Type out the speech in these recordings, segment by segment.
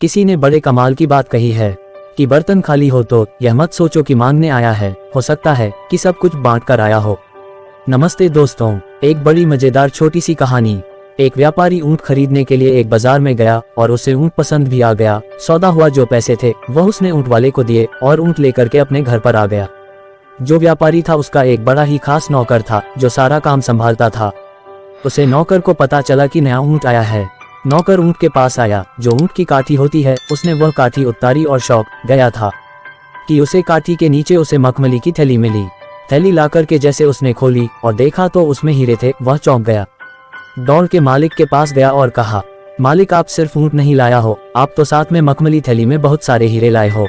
किसी ने बड़े कमाल की बात कही है कि बर्तन खाली हो तो यह मत सोचो कि मांगने आया है, हो सकता है कि सब कुछ बांट कर आया हो। नमस्ते दोस्तों, एक बड़ी मजेदार छोटी सी कहानी। एक व्यापारी ऊंट खरीदने के लिए एक बाजार में गया और उसे ऊंट पसंद भी आ गया। सौदा हुआ, जो पैसे थे वह उसने ऊंट वाले को दिए और ऊंट लेकर के अपने घर पर आ गया। जो व्यापारी था उसका एक बड़ा ही खास नौकर था जो सारा काम संभालता था। उसे नौकर को पता चला कि नया ऊंट आया है। नौकर ऊंट के पास आया, जो ऊंट की काठी होती है उसने वह काठी उतारी और शौक गया था कि उसे काठी के नीचे उसे मखमली की थैली मिली। थैली लाकर के जैसे उसने खोली और देखा तो उसमें हीरे थे। वह चौंक गया, दौड़ के मालिक के पास गया और कहा, मालिक आप सिर्फ ऊंट नहीं लाया हो, आप तो साथ में मखमली थैली में बहुत सारे हीरे लाए हो।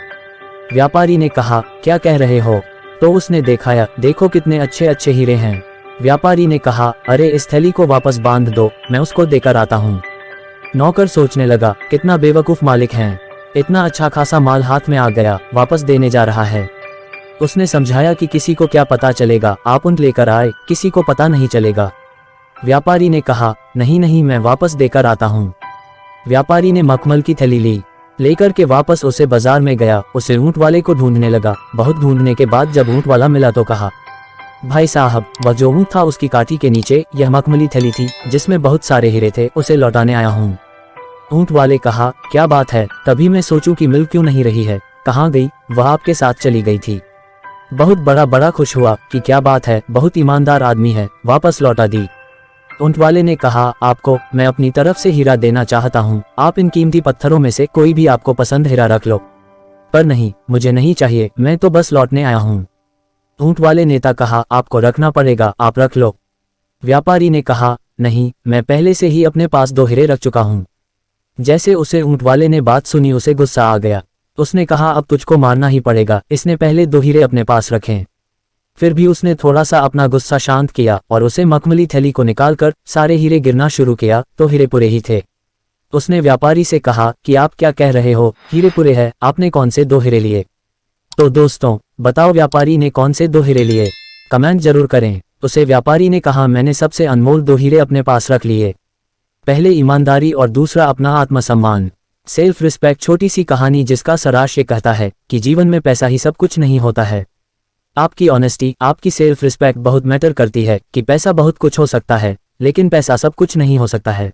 व्यापारी ने कहा, क्या कह रहे हो? तो उसने दिखाया, देखो कितने अच्छे अच्छे हीरे हैं। व्यापारी ने कहा, अरे इस थैली को वापस बांध दो, मैं उसको देकर आता हूँ। नौकर सोचने लगा, कितना बेवकूफ मालिक है, इतना अच्छा खासा माल हाथ में आ गया, वापस देने जा रहा है। उसने समझाया कि किसी को क्या पता चलेगा, आप ऊंट लेकर आए, किसी को पता नहीं चलेगा। व्यापारी ने कहा, नहीं नहीं, मैं वापस देकर आता हूँ। व्यापारी ने मखमल की थैली ली, लेकर के वापस उसे बाजार में गया। उसे ऊंट वाले को ढूंढने लगा। बहुत ढूंढने के बाद जब ऊंट वाला मिला तो कहा, भाई साहब, वह जो ऊंट था उसकी काठी के नीचे यह मखमली थैली थी जिसमें बहुत सारे हीरे थे, उसे लौटाने आया हूँ। ऊंट वाले कहा, क्या बात है, तभी मैं सोचूं कि मिल क्यों नहीं रही है, कहाँ गई? वह आपके साथ चली गई थी। बहुत बड़ा खुश हुआ कि क्या बात है, बहुत ईमानदार आदमी है, वापस लौटा दी। ऊंट वाले ने कहा, आपको मैं अपनी तरफ से हीरा देना चाहता हूँ, आप इन कीमती पत्थरों में से कोई भी आपको पसंद हीरा रख लो। पर नहीं, मुझे नहीं चाहिए, मैं तो बस लौटने आया हूँ। ऊंट वाले ने कहा, आपको रखना पड़ेगा, आप रख लो। व्यापारी ने कहा, नहीं, मैं पहले से ही अपने पास 2 हीरे रख चुका हूँ। जैसे उसे ऊंट वाले ने बात सुनी उसे गुस्सा आ गया। उसने कहा, अब तुझको मारना ही पड़ेगा, इसने पहले 2 हीरे अपने पास रखे। फिर भी उसने थोड़ा सा अपना गुस्सा शांत किया और उसे मखमली थैली को निकालकर सारे हीरे गिरना शुरू किया तो हीरे पूरे ही थे। उसने व्यापारी से कहा कि आप क्या कह रहे हो, हीरे पूरे हैं, आपने कौन से 2 हीरे लिए? तो दोस्तों बताओ, व्यापारी ने कौन से 2 हीरे लिए? कमेंट जरूर करें। उसे व्यापारी ने कहा, मैंने सबसे अनमोल 2 हीरे अपने पास रख लिए। पहले ईमानदारी और दूसरा अपना आत्मसम्मान, सेल्फ रिस्पेक्ट। छोटी सी कहानी जिसका सारांश ये कहता है कि जीवन में पैसा ही सब कुछ नहीं होता है। आपकी ऑनेस्टी, आपकी सेल्फ रिस्पेक्ट बहुत मैटर करती है कि पैसा बहुत कुछ हो सकता है लेकिन पैसा सब कुछ नहीं हो सकता है।